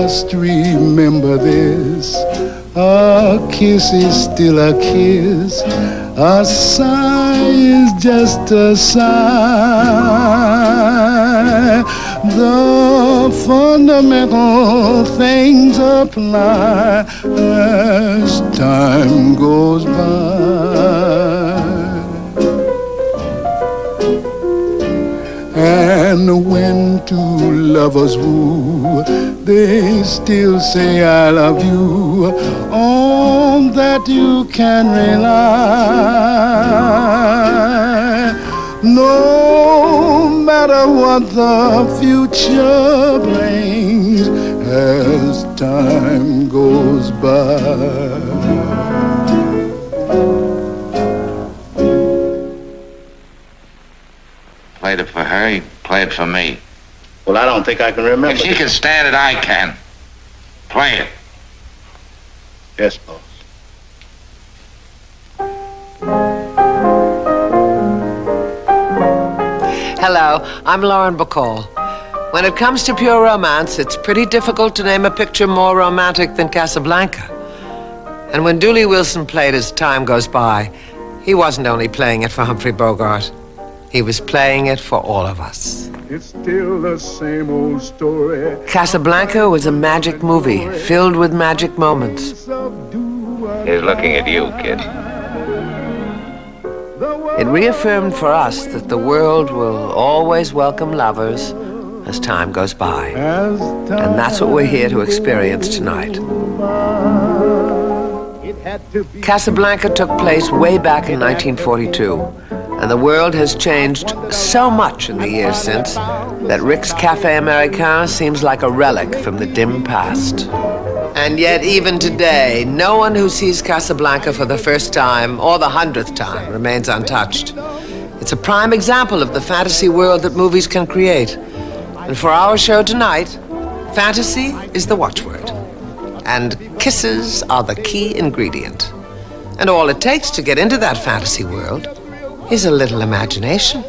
Just remember this, a kiss is still a kiss, a sigh is just a sigh. The fundamental things apply as time goes by. And when two lovers woo, they still say I love you. On that you can rely. No matter what the future brings as time goes by. Played it for her, he played for me. Well, I don't think I can remember. If she can stand it, I can. Play it. Yes, boss. Hello, I'm Lauren Bacall. When it comes to pure romance, it's pretty difficult to name a picture more romantic than Casablanca. And when Dooley Wilson played As Time Goes By, he wasn't only playing it for Humphrey Bogart. He was playing it for all of us. It's still the same old story. Casablanca was a magic movie filled with magic moments. He's looking at you, kid. It reaffirmed for us that the world will always welcome lovers as time goes by. And that's what we're here to experience tonight. Casablanca took place way back in 1942, and the world has changed so much in the years since that Rick's Café Americain seems like a relic from the dim past. And yet, even today, no one who sees Casablanca for the first time or the 100th time remains untouched. It's a prime example of the fantasy world that movies can create. And for our show tonight, fantasy is the watchword. And kisses are the key ingredient. And all it takes to get into that fantasy world is a little imagination.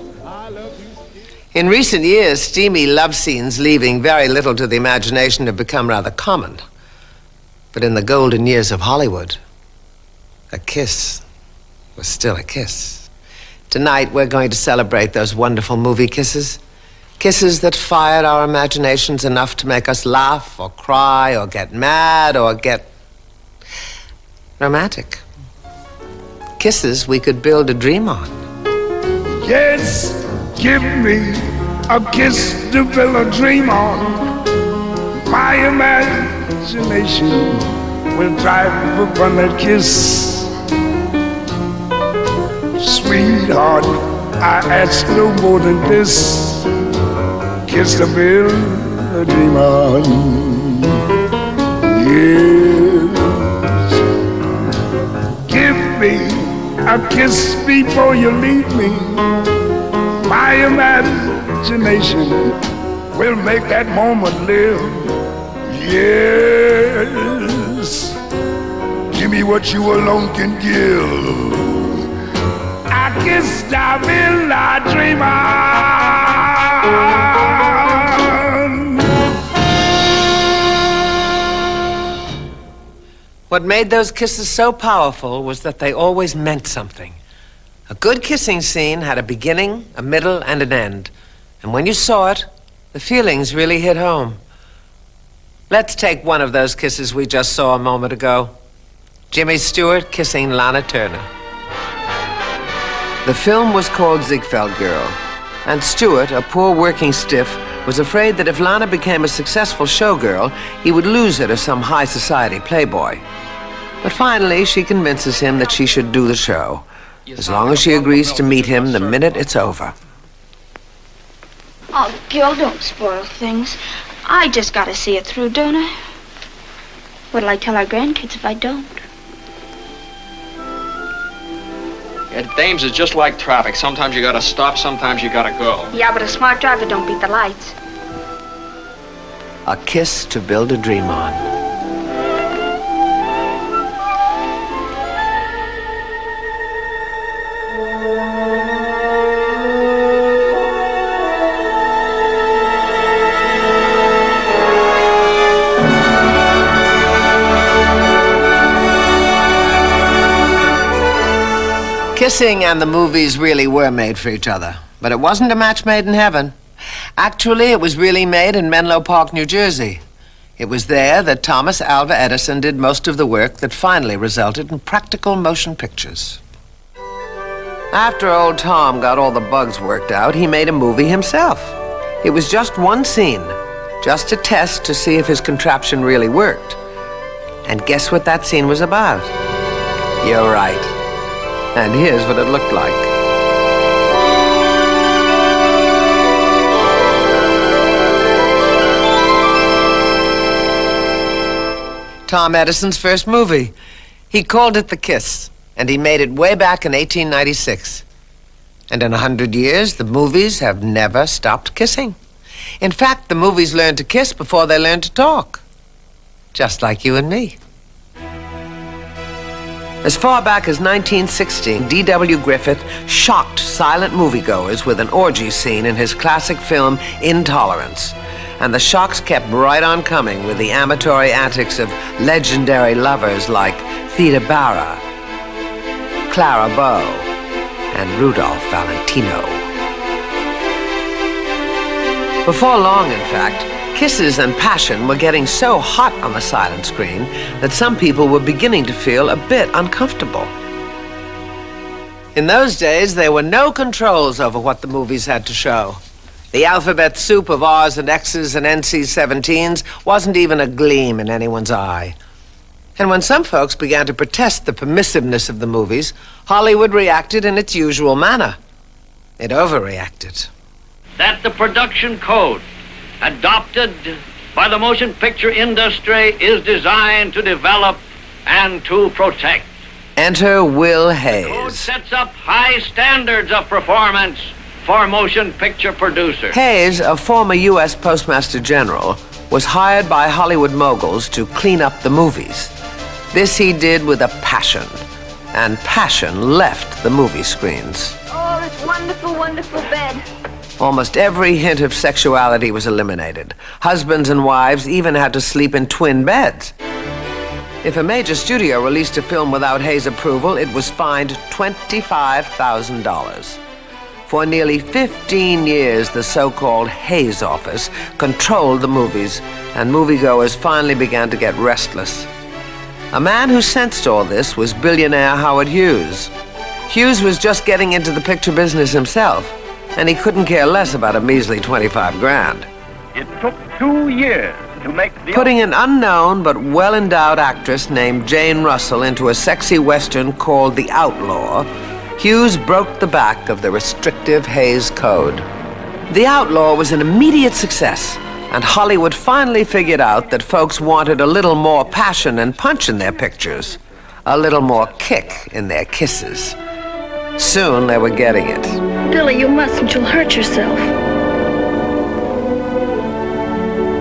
In recent years, steamy love scenes leaving very little to the imagination have become rather common. But in the golden years of Hollywood, a kiss was still a kiss. Tonight, we're going to celebrate those wonderful movie kisses. Kisses that fired our imaginations enough to make us laugh or cry or get mad or get romantic. Kisses we could build a dream on. Yes, give me a kiss to build a dream on. My imagination will thrive upon that kiss. Sweetheart, I ask no more than this. Kiss to build a dream on. Yes. Give me a kiss before you leave me. My imagination will make that moment live. Yes. Give me what you alone can give. I kiss I will I dream on. What made those kisses so powerful was that they always meant something. A good kissing scene had a beginning, a middle, and an end. And when you saw it, the feelings really hit home. Let's take one of those kisses we just saw a moment ago. Jimmy Stewart kissing Lana Turner. The film was called Ziegfeld Girl, and Stewart, a poor working stiff, was afraid that if Lana became a successful showgirl, he would lose her to some high society playboy. But finally, she convinces him that she should do the show, as long as she agrees to meet him the minute it's over. Oh, Gil, don't spoil things. I just gotta see it through, don't I? What'll I tell our grandkids if I don't? Yeah, dames is just like traffic. Sometimes you gotta stop, sometimes you gotta go. Yeah, but a smart driver don't beat the lights. A kiss to build a dream on. Kissing and the movies really were made for each other, but it wasn't a match made in heaven. Actually, it was really made in Menlo Park, New Jersey. It was there that Thomas Alva Edison did most of the work that finally resulted in practical motion pictures. After old Tom got all the bugs worked out, he made a movie himself. It was just one scene, just a test to see if his contraption really worked. And guess what that scene was about? You're right. And here's what it looked like. Tom Edison's first movie. He called it The Kiss, and he made it way back in 1896. And in 100 years, the movies have never stopped kissing. In fact, the movies learned to kiss before they learned to talk. Just like you and me. As far back as 1916, D.W. Griffith shocked silent moviegoers with an orgy scene in his classic film Intolerance. And the shocks kept right on coming with the amatory antics of legendary lovers like Theda Bara, Clara Bow, and Rudolph Valentino. Before long, in fact, kisses and passion were getting so hot on the silent screen that some people were beginning to feel a bit uncomfortable. In those days, there were no controls over what the movies had to show. The alphabet soup of R's and X's and NC-17s wasn't even a gleam in anyone's eye. And when some folks began to protest the permissiveness of the movies, Hollywood reacted in its usual manner. It overreacted. That the production code adopted by the motion picture industry is designed to develop and to protect. Enter Will The code Hayes. sets up high standards of performance for motion picture producers. Hayes, a former U.S. Postmaster General, was hired by Hollywood moguls to clean up the movies. This he did with a passion, and passion left the movie screens. Oh, this wonderful, wonderful bed. Almost every hint of sexuality was eliminated. Husbands and wives even had to sleep in twin beds. If a major studio released a film without Hayes' approval, it was fined $25,000. For nearly 15 years, the so-called Hayes office controlled the movies, and moviegoers finally began to get restless. A man who sensed all this was billionaire Howard Hughes. Hughes was just getting into the picture business himself, and he couldn't care less about a measly 25 grand. It took 2 years to make the... Putting an unknown but well-endowed actress named Jane Russell into a sexy western called The Outlaw, Hughes broke the back of the restrictive Hayes Code. The Outlaw was an immediate success, and Hollywood finally figured out that folks wanted a little more passion and punch in their pictures, a little more kick in their kisses. Soon they were getting it. Billy, you mustn't. You'll hurt yourself.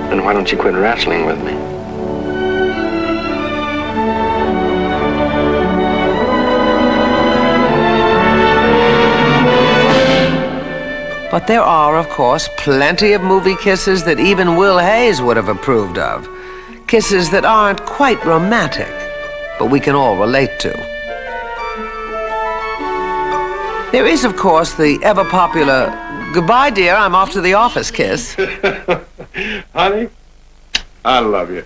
Then why don't you quit wrestling with me? But there are, of course, plenty of movie kisses that even Will Hayes would have approved of. Kisses that aren't quite romantic, but we can all relate to. There is, of course, the ever-popular, "Goodbye, dear, I'm off to the office" kiss. Honey, I love you.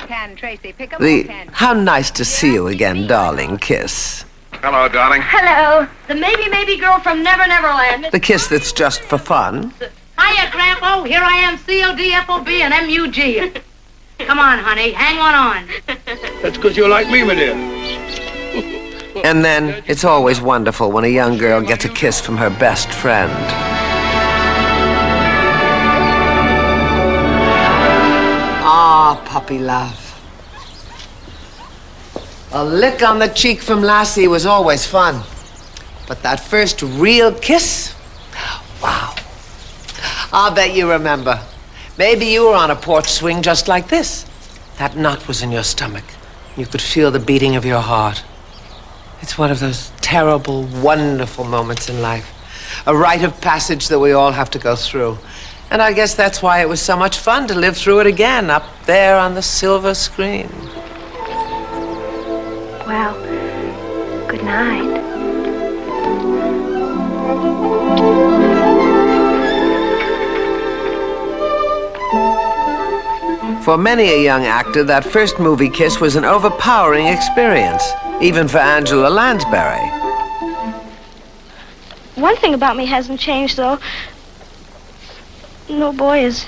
Can Tracy pick up The "how nice to see you again, darling" kiss. Hello, darling. Hello. The maybe girl from Never Neverland. The kiss that's just for fun. Hiya, Grandpa. Here I am, CODFOB and MUG. Come on, honey. Hang on. That's because you like me, my dear. And then it's always wonderful when a young girl gets a kiss from her best friend. Ah, puppy love. A lick on the cheek from Lassie was always fun. But that first real kiss? Wow. I'll bet you remember. Maybe you were on a porch swing just like this. That knot was in your stomach. You could feel the beating of your heart. It's one of those terrible, wonderful moments in life. A rite of passage that we all have to go through. And I guess that's why it was so much fun to live through it again up there on the silver screen. Well, Good night. For many a young actor, that first movie kiss was an overpowering experience, even for Angela Lansbury. One thing about me hasn't changed, though. No boy has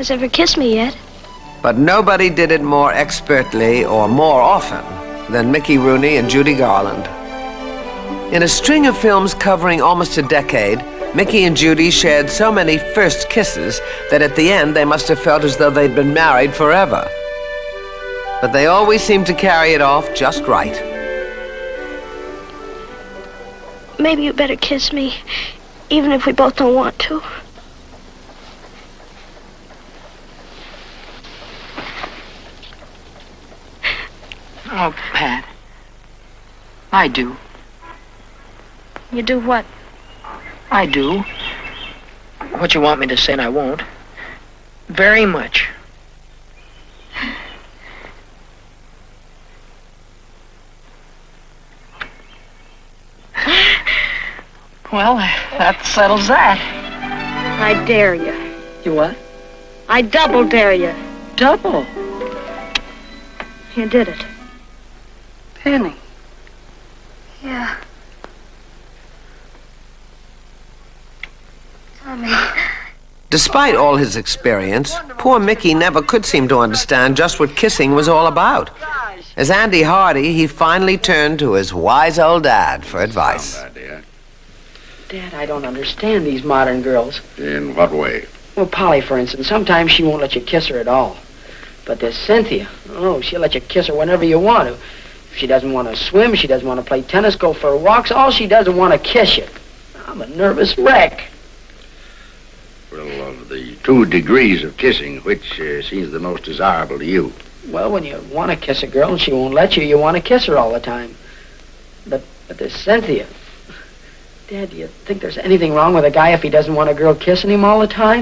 ever kissed me yet. But nobody did it more expertly or more often than Mickey Rooney and Judy Garland. In a string of films covering almost a decade, Mickey and Judy shared so many first kisses that at the end they must have felt as though they'd been married forever. But they always seemed to carry it off just right. Maybe you better kiss me, even if we both don't want to. Oh, Pat. I do. You do what? I do. What you want me to say and I won't. Very much. Well, that settles that. I dare you. You what? I double dare you. Double? You did it. Penny. Yeah. Tommy. Despite all his experience, poor Mickey never could seem to understand just what kissing was all about. As Andy Hardy, he finally turned to his wise old dad for advice. Dad, I don't understand these modern girls. In what way? Well, Polly, for instance, sometimes she won't let you kiss her at all. But there's Cynthia. Oh, she'll let you kiss her whenever you want to. If she doesn't want to swim, she doesn't want to play tennis, go for walks, all she does is want to kiss you. I'm a nervous wreck. Well, of the 2 degrees of kissing, which seems the most desirable to you? Well, when you want to kiss a girl and she won't let you, you want to kiss her all the time. But there's Cynthia. Dad, do you think there's anything wrong with a guy if he doesn't want a girl kissing him all the time?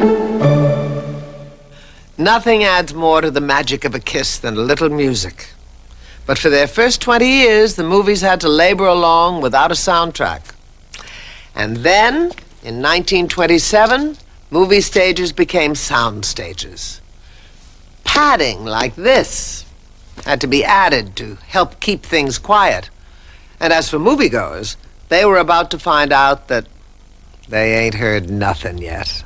Nothing adds more to the magic of a kiss than a little music. But for their first 20 years, the movies had to labor along without a soundtrack. And then, in 1927, movie stages became sound stages. Padding like this had to be added to help keep things quiet. And as for moviegoers, they were about to find out that they ain't heard nothing yet.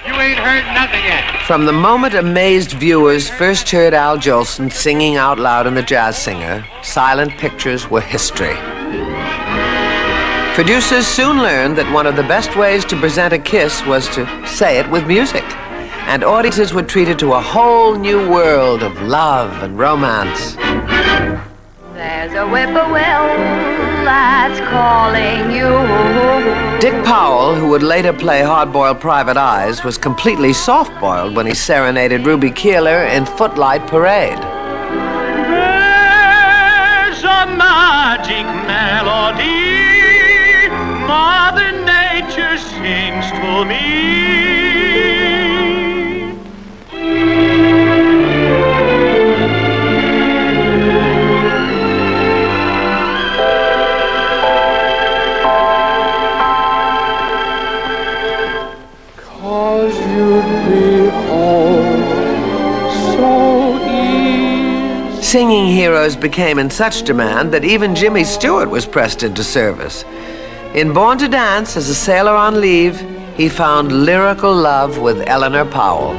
You ain't heard nothing yet. From the moment amazed viewers first heard Al Jolson singing out loud in The Jazz Singer, silent pictures were history. Producers soon learned that one of the best ways to present a kiss was to say it with music. And audiences were treated to a whole new world of love and romance. There's a whippoorwill that's calling you. Dick Powell, who would later play Hard-Boiled Private Eyes, was completely soft-boiled when he serenaded Ruby Keeler in Footlight Parade. There's a magic melody Mother Nature sings to me. 'Cause you'd be all so easy. Singing heroes became in such demand that even Jimmy Stewart was pressed into service. In Born to Dance, as a sailor on leave, he found lyrical love with Eleanor Powell.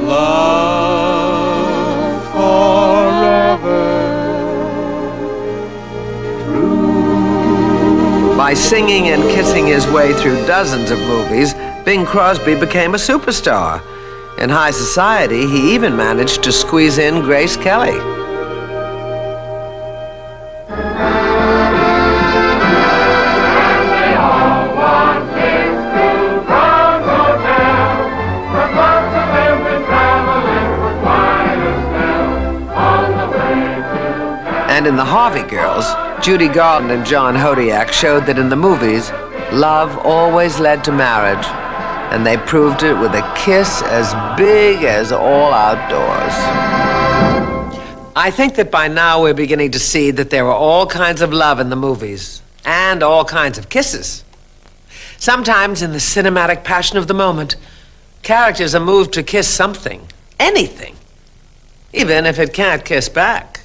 Love forever. By singing and kissing his way through dozens of movies, Bing Crosby became a superstar. In high society, he even managed to squeeze in Grace Kelly. And in The Harvey Girls, Judy Garland and John Hodiak showed that in the movies, love always led to marriage, And they proved it with a kiss as big as all outdoors. I think that by now we're beginning to see that there are all kinds of love in the movies, and all kinds of kisses. Sometimes in the cinematic passion of the moment, characters are moved to kiss something, anything, even if it can't kiss back.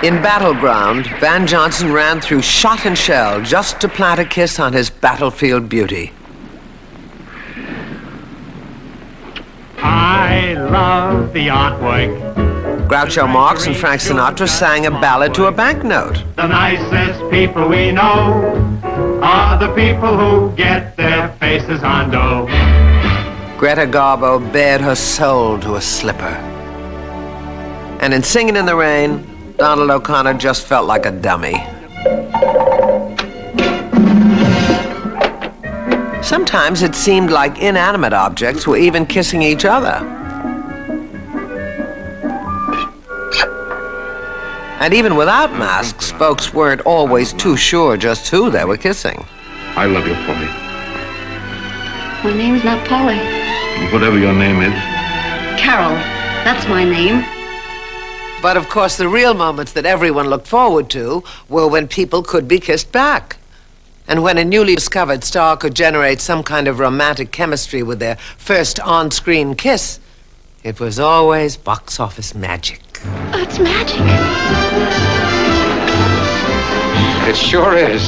In Battleground, Van Johnson ran through shot and shell just to plant a kiss on his battlefield beauty. I love the artwork. Groucho Marx and Frank Sinatra sang a ballad to a banknote. The nicest people we know are the people who get their faces on dough. Greta Garbo bared her soul to a slipper. And in Singin' in the Rain, Donald O'Connor just felt like a dummy. Sometimes it seemed like inanimate objects were even kissing each other. And even without masks, folks weren't always too sure just who they were kissing. I love you, Polly. My name's not Polly. Whatever your name is. Carol. That's my name. But of course, the real moments that everyone looked forward to were when people could be kissed back. And when a newly discovered star could generate some kind of romantic chemistry with their first on-screen kiss, it was always box office magic. Oh, it's magic. It sure is.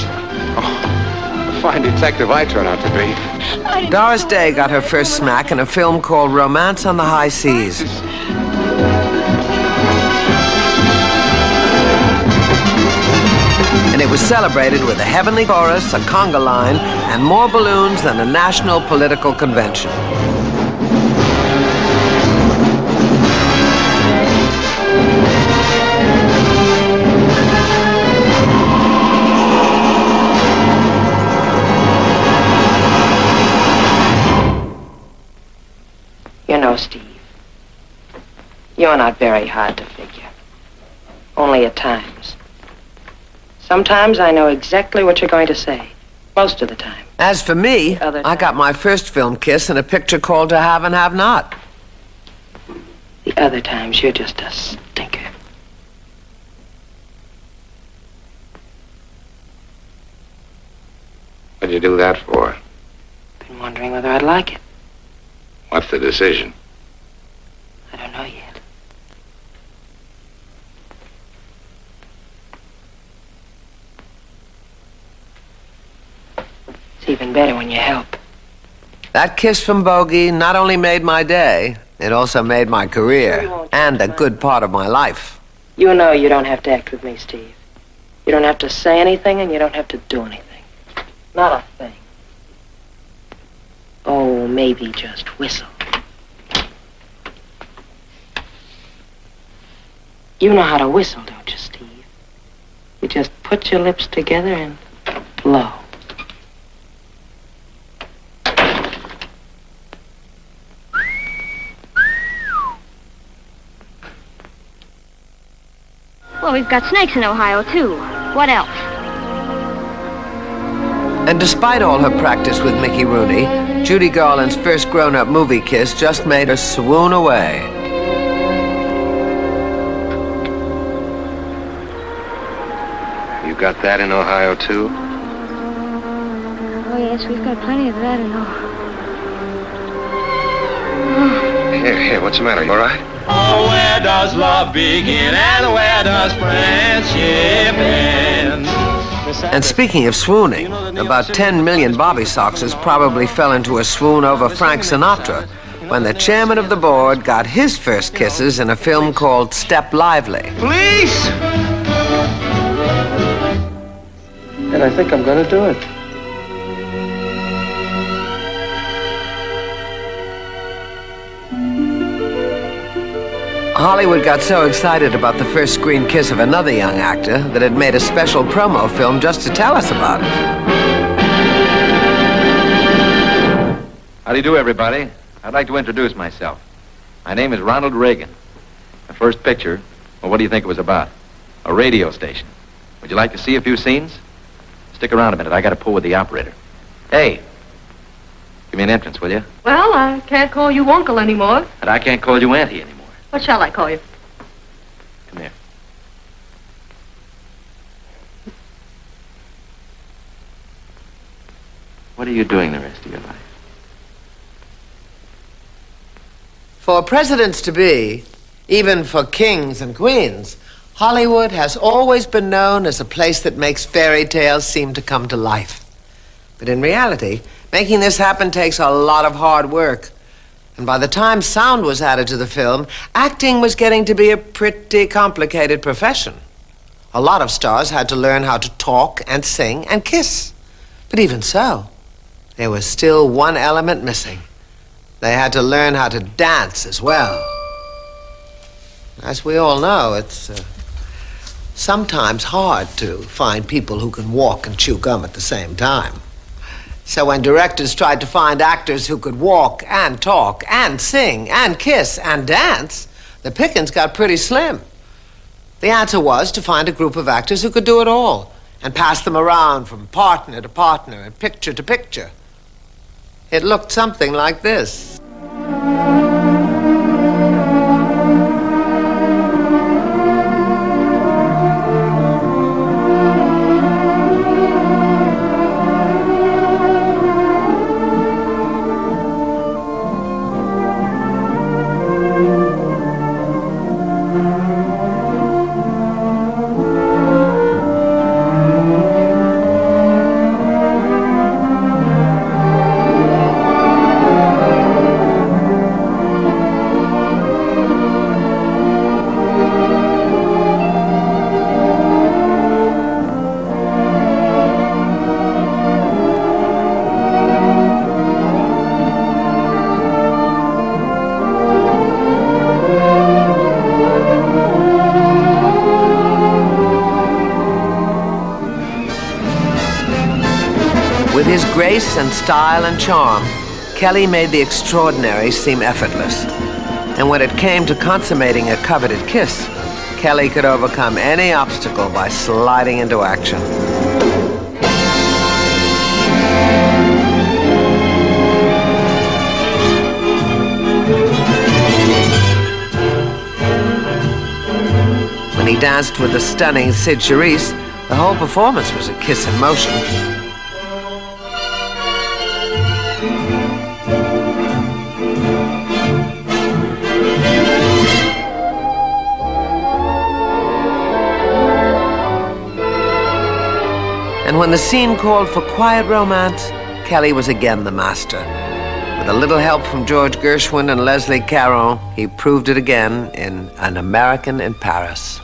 Oh, a fine detective I turn out to be. Doris Day got her first smack in a film called Romance on the High Seas. And it was celebrated with a heavenly chorus, a conga line, and more balloons than a national political convention. You know, Steve, you're not very hard to figure. Only at times. Sometimes I know exactly what you're going to say. Most of the time. As for me, I got my first film kiss in a picture called To Have and Have Not. The other times, you're just a stinker. What'd you do that for? Been wondering whether I'd like it. What's the decision? I don't know yet. It's even better when you help. That kiss from Bogey not only made my day, it also made my career and a good part of my life. You know you don't have to act with me, Steve. You don't have to say anything and you don't have to do anything. Not a thing. Oh, maybe just whistle. You know how to whistle, don't you, Steve? You just put your lips together and blow. Well, we've got snakes in Ohio, too. What else? And despite all her practice with Mickey Rooney, Judy Garland's first grown-up movie kiss just made her swoon away. You got that in Ohio, too? Oh, yes, we've got plenty of that in Ohio. Here, what's the matter? You all right? Oh, where does love begin and where does friendship end? And speaking of swooning, about 10 million Bobby Soxers probably fell into a swoon over Frank Sinatra when the chairman of the board got his first kisses in a film called Step Lively. Police! And I think I'm gonna do it. Hollywood got so excited about the first screen kiss of another young actor that it made a special promo film just to tell us about it. How do you do, everybody? I'd like to introduce myself. My name is Ronald Reagan. The first picture, well, what do you think it was about? A radio station. Would you like to see a few scenes? Stick around a minute. I got to pull with the operator. Hey, Give me an entrance, will you? Well, I can't call you Uncle anymore. And I can't call you Auntie anymore. What shall I call you? Come here. What are you doing the rest of your life? For presidents-to-be, even for kings and queens, Hollywood has always been known as a place that makes fairy tales seem to come to life. But in reality, making this happen takes a lot of hard work. And by the time sound was added to the film, acting was getting to be a pretty complicated profession. A lot of stars had to learn how to talk and sing and kiss. But even so, there was still one element missing. They had to learn how to dance as well. As we all know, it's sometimes hard to find people who can walk and chew gum at the same time. So when directors tried to find actors who could walk and talk and sing and kiss and dance, the pickings got pretty slim. The answer was to find a group of actors who could do it all and pass them around from partner to partner and picture to picture. It looked something like this. With his grace and style and charm, Kelly made the extraordinary seem effortless. And when it came to consummating a coveted kiss, Kelly could overcome any obstacle by sliding into action. When he danced with the stunning Sid Charisse, the whole performance was a kiss in motion. And when the scene called for quiet romance, Kelly was again the master. With a little help from George Gershwin and Leslie Caron, he proved it again in An American in Paris.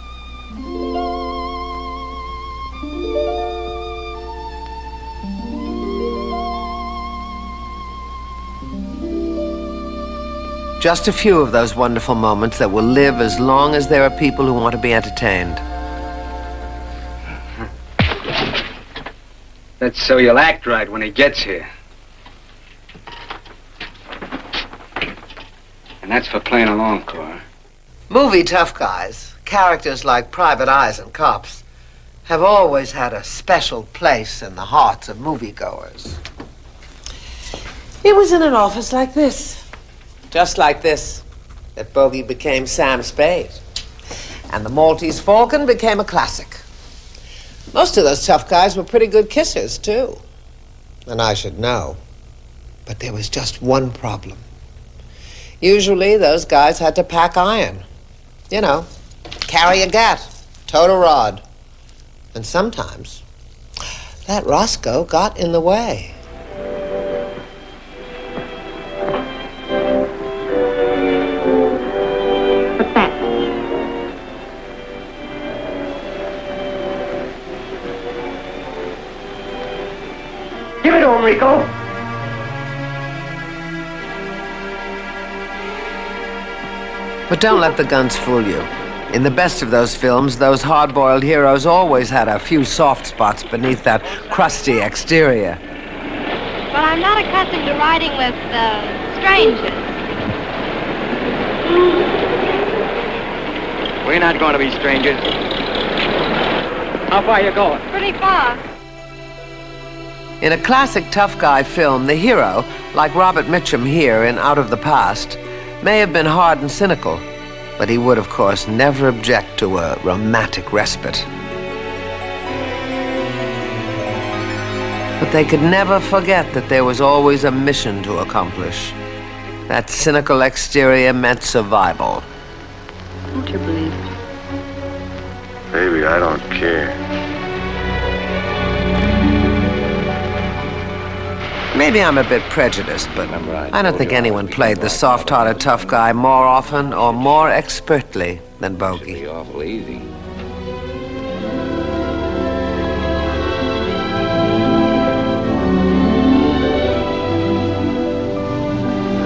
Just a few of those wonderful moments that will live as long as there are people who want to be entertained. That's so you'll act right when he gets here. And that's for playing along, Cora. Movie tough guys, characters like private eyes and cops, have always had a special place in the hearts of moviegoers. It was in an office like this, just like this, that Bogey became Sam Spade. And the Maltese Falcon became a classic. Most of those tough guys were pretty good kissers, too. And I should know. But there was just one problem. Usually, those guys had to pack iron. You know, carry a gat, tote a rod. And sometimes, that Roscoe got in the way. Give it to him, Rico. But don't let the guns fool you. In the best of those films, those hard-boiled heroes always had a few soft spots beneath that crusty exterior. Well, I'm not accustomed to riding with, strangers. We're not going to be strangers. How far you going? Pretty far. In a classic tough guy film, the hero, like Robert Mitchum here in Out of the Past, may have been hard and cynical, but he would, of course, never object to a romantic respite. But they could never forget that there was always a mission to accomplish. That cynical exterior meant survival. Don't you believe it? Baby, I don't care. Maybe I'm a bit prejudiced, but I don't think anyone played the soft-hearted tough guy more often or more expertly than Bogey. Should be awful easy.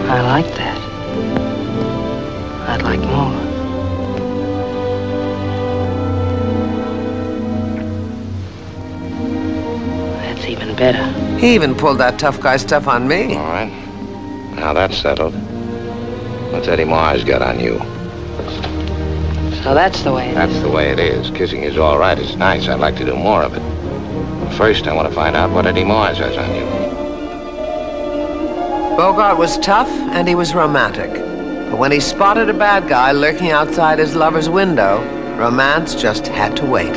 I like that. I'd like more. That's even better. He even pulled that tough guy stuff on me. All right. Now that's settled. What's Eddie Mars got on you? So that's the way it is. That's the way it is. Kissing is all right. It's nice. I'd like to do more of it. First, I want to find out what Eddie Mars has on you. Bogart was tough and he was romantic. But when he spotted a bad guy lurking outside his lover's window, romance just had to wait.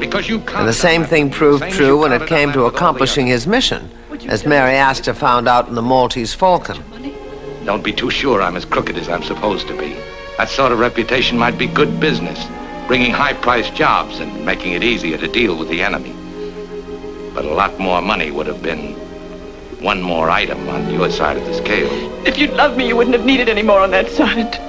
And the same thing proved true when it came to accomplishing his mission, as Mary Astor found out in The Maltese Falcon. Don't be too sure I'm as crooked as I'm supposed to be. That sort of reputation might be good business, bringing high-priced jobs and making it easier to deal with the enemy. But a lot more money would have been one more item on your side of the scale. If you'd loved me, you wouldn't have needed any more on that side.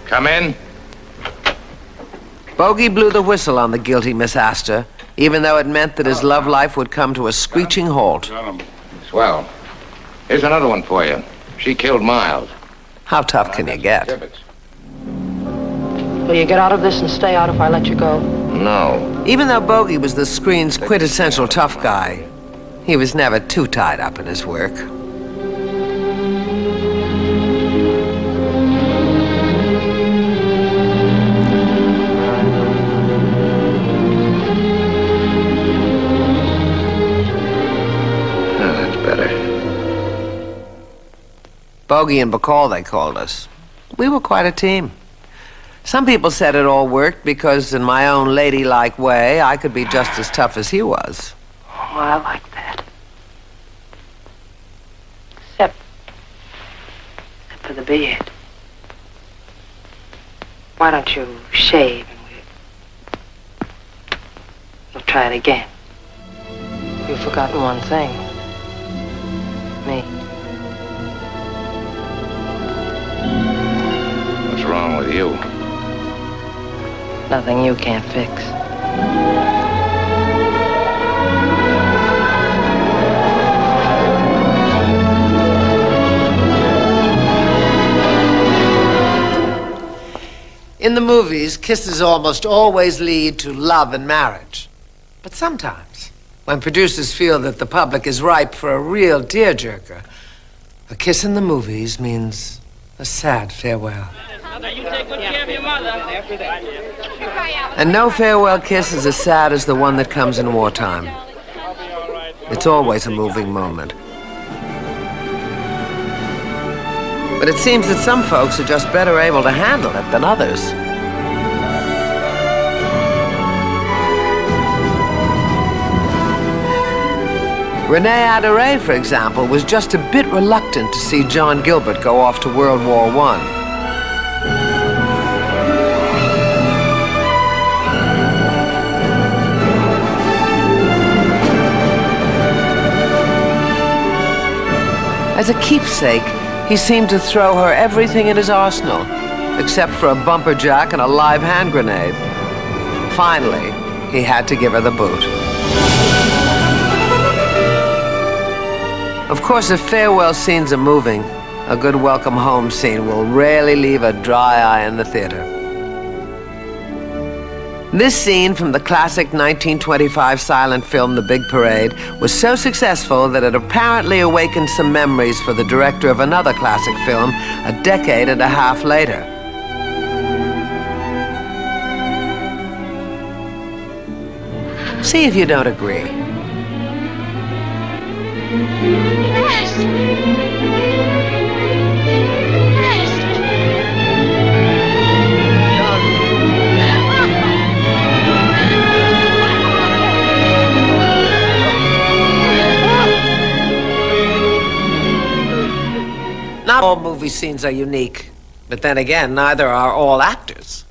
Come in. Bogey blew the whistle on the guilty Miss Astor, even though it meant that his love life would come to a screeching halt. Swell. Here's another one for you. She killed Miles. How tough can you get? Will you get out of this and stay out if I let you go? No. Even though Bogey was the screen's quintessential tough guy, he was never too tied up in his work. Bogey and Bacall, they called us. We were quite a team. Some people said it all worked because in my own ladylike way, I could be just as tough as he was. Oh, I like that. Except for the beard. Why don't you shave and we'll try it again. You've forgotten one thing. Me. What's wrong with you? Nothing you can't fix. In the movies, kisses almost always lead to love and marriage. But sometimes, when producers feel that the public is ripe for a real tearjerker, a kiss in the movies means a sad farewell. You take good care of your mother. And no farewell kiss is as sad as the one that comes in wartime. It's always a moving moment. But it seems that some folks are just better able to handle it than others. Renee Adoré, for example, was just a bit reluctant to see John Gilbert go off to World War I. As a keepsake, he seemed to throw her everything in his arsenal, except for a bumper jack and a live hand grenade. Finally, he had to give her the boot. Of course, if farewell scenes are moving, a good welcome home scene will rarely leave a dry eye in the theater. This scene from the classic 1925 silent film, The Big Parade, was so successful that it apparently awakened some memories for the director of another classic film a decade and a half later. See if you don't agree. Not all movie scenes are unique, but then again, neither are all actors.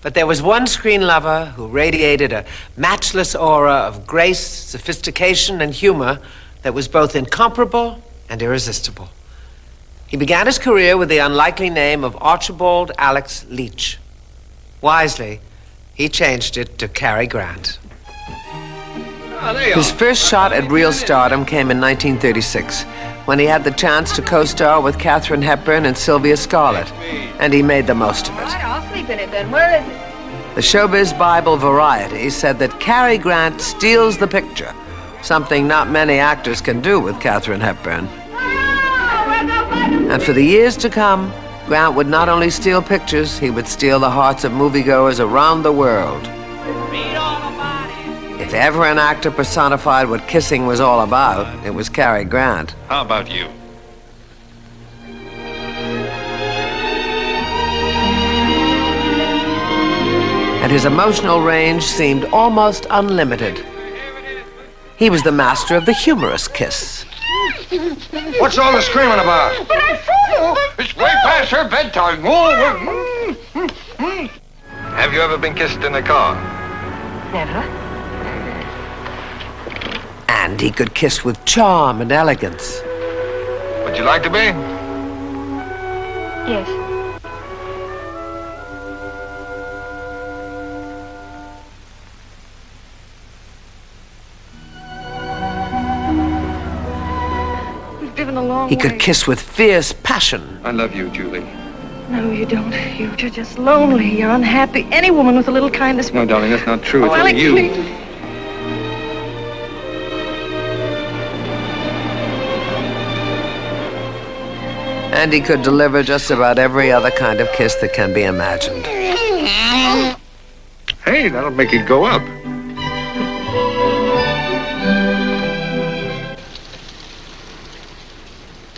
But there was one screen lover who radiated a matchless aura of grace, sophistication, and humor that was both incomparable and irresistible. He began his career with the unlikely name of Archibald Alex Leach. Wisely, he changed it to Cary Grant. His first shot at real stardom came in 1936, when he had the chance to co-star with Katharine Hepburn and Sylvia Scarlett, and he made the most of it. All right, I'll sleep in it then. Where is it? The Showbiz Bible Variety said that Cary Grant steals the picture, something not many actors can do with Katharine Hepburn. And for the years to come, Grant would not only steal pictures, he would steal the hearts of moviegoers around the world. If ever an actor personified what kissing was all about, it was Cary Grant. How about you? And his emotional range seemed almost unlimited. He was the master of the humorous kiss. What's all the screaming about? But I saw It's way past her bedtime. Have you ever been kissed in a car? Never. And he could kiss with charm and elegance. Would you like to be? Yes. We've driven a long He way. could kiss with fierce passion. I love you, Julie. No, you don't. You're just lonely. You're unhappy. Any woman with a little kindness. No, darling, that's not true. Oh, It's Alec, only you. please. And he could deliver just about every other kind of kiss that can be imagined. Hey, that'll make it go up.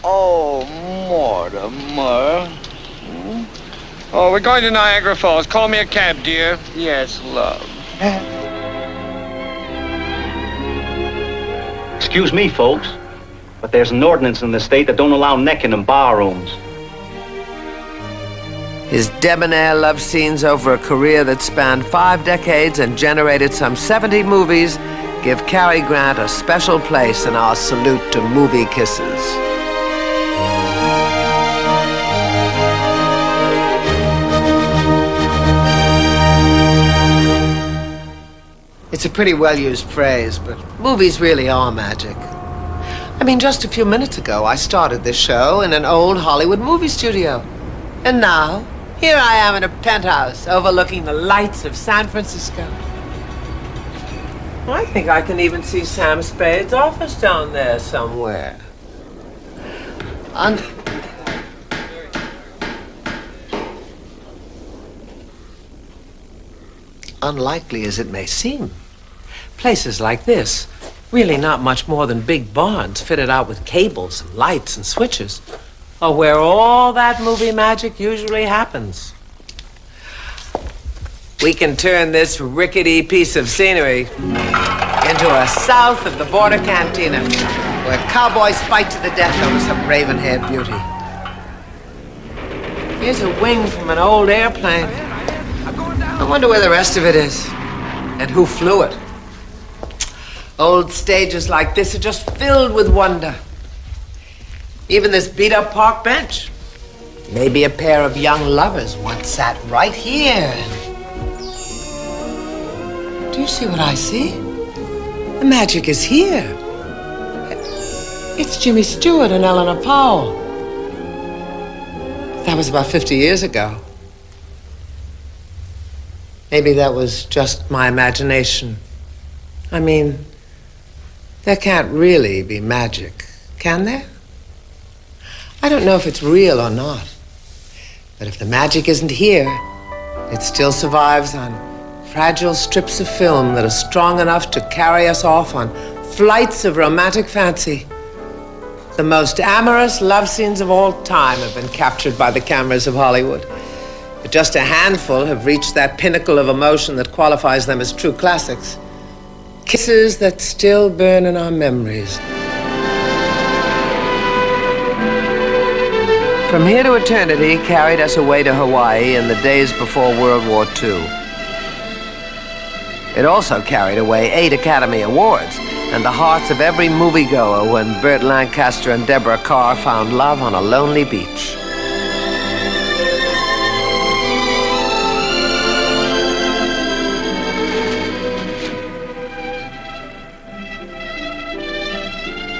Oh, Mortimer. Oh, we're going to Niagara Falls. Call me a cab, dear. Yes, love. Excuse me, folks, but there's an ordinance in the state that don't allow necking in bar rooms. His debonair love scenes over a career that spanned 5 decades and generated some 70 movies give Cary Grant a special place in our salute to movie kisses. It's a pretty well-used phrase, but movies really are magic. I mean, just a few minutes ago, I started this show in an old Hollywood movie studio. And now, here I am in a penthouse overlooking the lights of San Francisco. I think I can even see Sam Spade's office down there somewhere. Unlikely as it may seem, places like this, really not much more than big barns fitted out with cables and lights and switches, are where all that movie magic usually happens. We can turn this rickety piece of scenery into a south of the border cantina where cowboys fight to the death over some raven-haired beauty. Here's a wing from an old airplane. I wonder where the rest of it is and who flew it. Old stages like this are just filled with wonder. Even this beat-up park bench. Maybe a pair of young lovers once sat right here. Do you see what I see? The magic is here. It's Jimmy Stewart and Eleanor Powell. That was about 50 years ago. Maybe that was just my imagination. I mean, there can't really be magic, can there? I don't know if it's real or not. But if the magic isn't here, it still survives on fragile strips of film that are strong enough to carry us off on flights of romantic fancy. The most amorous love scenes of all time have been captured by the cameras of Hollywood. But just a handful have reached that pinnacle of emotion that qualifies them as true classics. Kisses that still burn in our memories. From Here to Eternity carried us away to Hawaii in the days before World War II. It also carried away 8 Academy Awards and the hearts of every moviegoer when Burt Lancaster and Deborah Kerr found love on a lonely beach.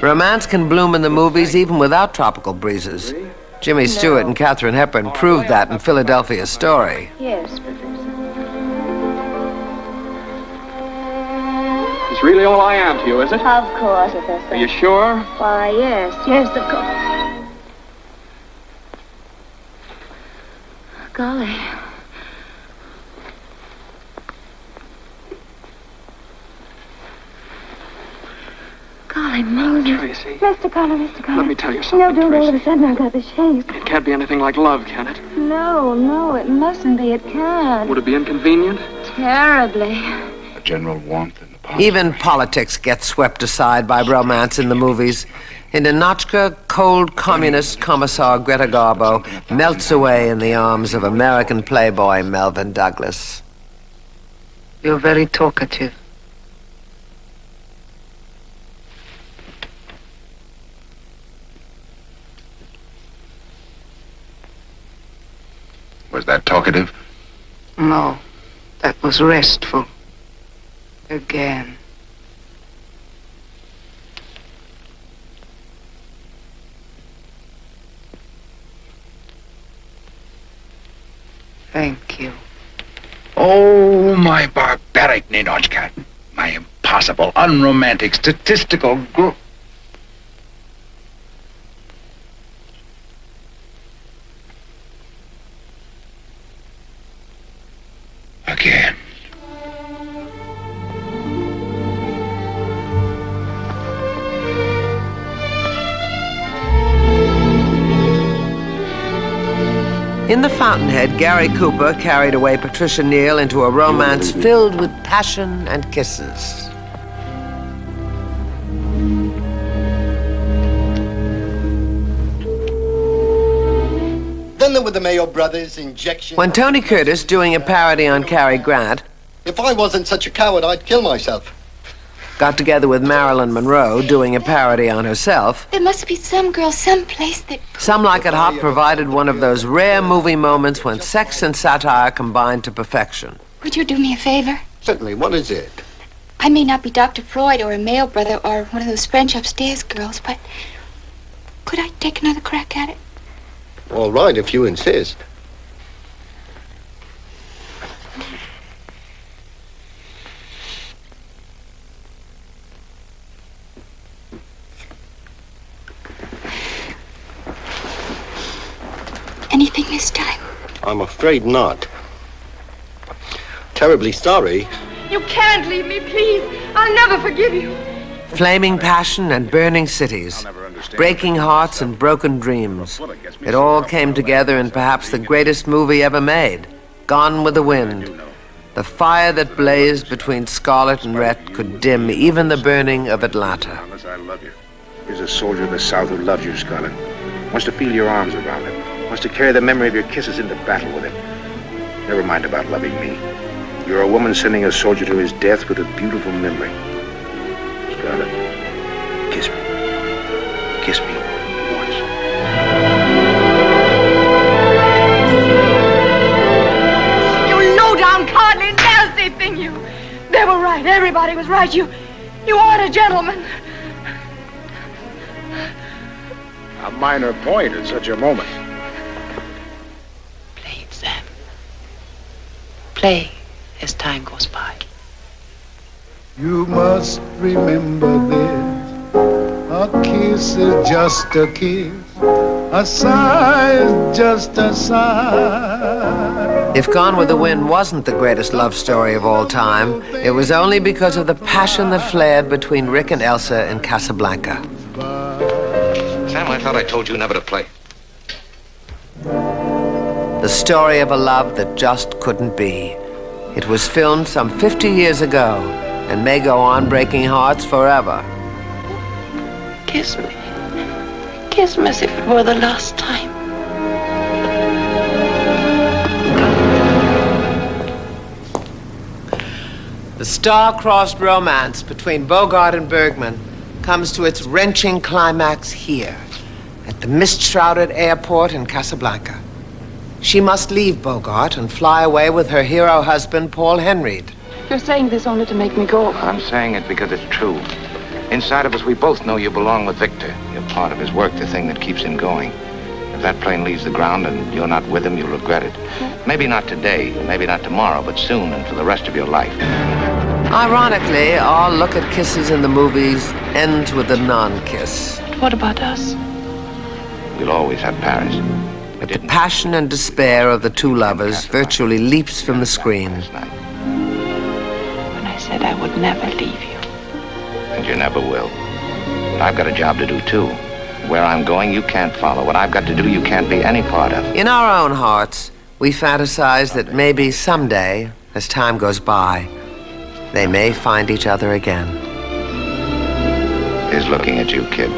Romance can bloom in the movies even without tropical breezes. Jimmy Stewart and Katharine Hepburn proved that in Philadelphia Story. Yes, Professor. It's really all I am to you, is it? Of course, Professor. Are you sure? Why, yes. Yes, of course. Golly. Golly, Moses. Tracy. Mr. Connor. Let me tell you something, No, don't all of Tracy. a sudden I've got the shakes. It can't be anything like love, can it? No, it mustn't be. It can't. Would it be inconvenient? Terribly. A general warmth in the past. Even politics gets swept aside by romance in the movies. In Ninotchka, cold communist commissar Greta Garbo melts away in the arms of American playboy Melvyn Douglas. You're very talkative. Was that talkative? No, that was restful. Again. Thank you. Oh, my barbaric Ninotchka. My impossible, unromantic, statistical group. Again. In The Fountainhead, Gary Cooper carried away Patricia Neal into a romance filled with passion and kisses. Then there were the Mayo brothers, injection. When Tony Curtis, doing a parody on Cary Grant, If I wasn't such a coward, I'd kill myself. got together with Marilyn Monroe, doing a parody on herself, There must be some girl someplace that... Some Like It Hot provided one of those rare movie moments when sex and satire combine to perfection. Would you do me a favor? Certainly. What is it? I may not be Dr. Freud or a male brother or one of those French upstairs girls, but could I take another crack at it? All right, if you insist. Anything this time? I'm afraid not. Terribly sorry. You can't leave me, please. I'll never forgive you. Flaming passion and burning cities, breaking hearts and broken dreams. It all came together in perhaps the greatest movie ever made, Gone with the Wind. The fire that blazed between Scarlet and Rhett could dim even the burning of Atlanta. I love you. Here's a soldier of the South who loves you, Scarlet. Wants to feel your arms around him. Wants to carry the memory of your kisses into battle with him. Never mind about loving me. You're a woman sending a soldier to his death with a beautiful memory. Scarlet, kiss me. Kiss me once. You low-down, cowardly, nasty thing, you. They were right. Everybody was right. You aren't a gentleman. A minor point at such a moment. Play it, Sam. Play. as time goes by. You must remember this, a kiss is just a kiss, a sigh is just a sigh. If Gone with the Wind wasn't the greatest love story of all time, it was only because of the passion that flared between Rick and Elsa in Casablanca. Sam, I thought I told you never to play. The story of a love that just couldn't be. It was filmed some 50 years ago and may go on breaking hearts forever. Kiss me. Kiss me as if it were the last time. The star-crossed romance between Bogart and Bergman comes to its wrenching climax here, at the mist-shrouded airport in Casablanca. She must leave Bogart and fly away with her hero husband, Paul Henreid. You're saying this only to make me go. I'm saying it because it's true. Inside of us, we both know you belong with Victor. You're part of his work, the thing that keeps him going. If that plane leaves the ground and you're not with him, you'll regret it. Maybe not today, maybe not tomorrow, but soon and for the rest of your life. Ironically, our look at kisses in the movies ends with a non-kiss. What about us? We'll always have Paris. But the passion and despair of the two lovers virtually leaps from the screen. When I said I would never leave you. And you never will. But I've got a job to do, too. Where I'm going, you can't follow. What I've got to do, you can't be any part of. In our own hearts, we fantasize that maybe someday, as time goes by, they may find each other again. He's looking at you, kid.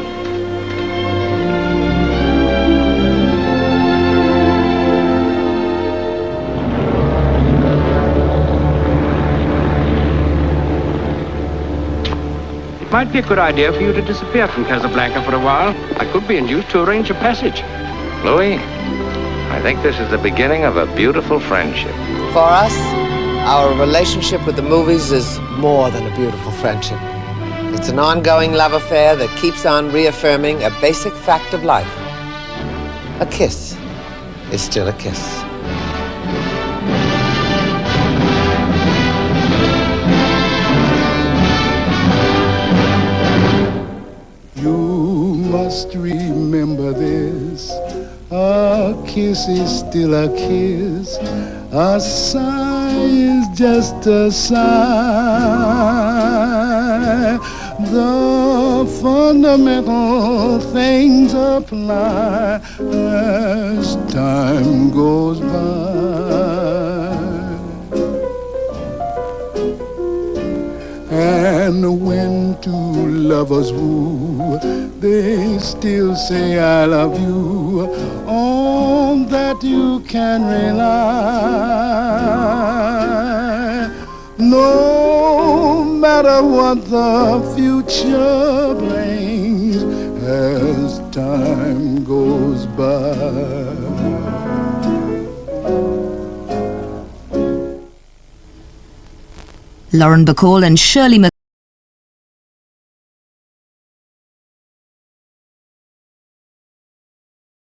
It might be a good idea for you to disappear from Casablanca for a while. I could be induced to arrange a passage. Louis, I think this is the beginning of a beautiful friendship. For us, our relationship with the movies is more than a beautiful friendship. It's an ongoing love affair that keeps on reaffirming a basic fact of life. A kiss is still a kiss. You must remember this, a kiss is still a kiss, a sigh is just a sigh. The fundamental things apply as time goes by. And when two lovers woo, they still say I love you. On that you can rely. No matter what the future brings as time goes by. Lauren Bacall and Shirley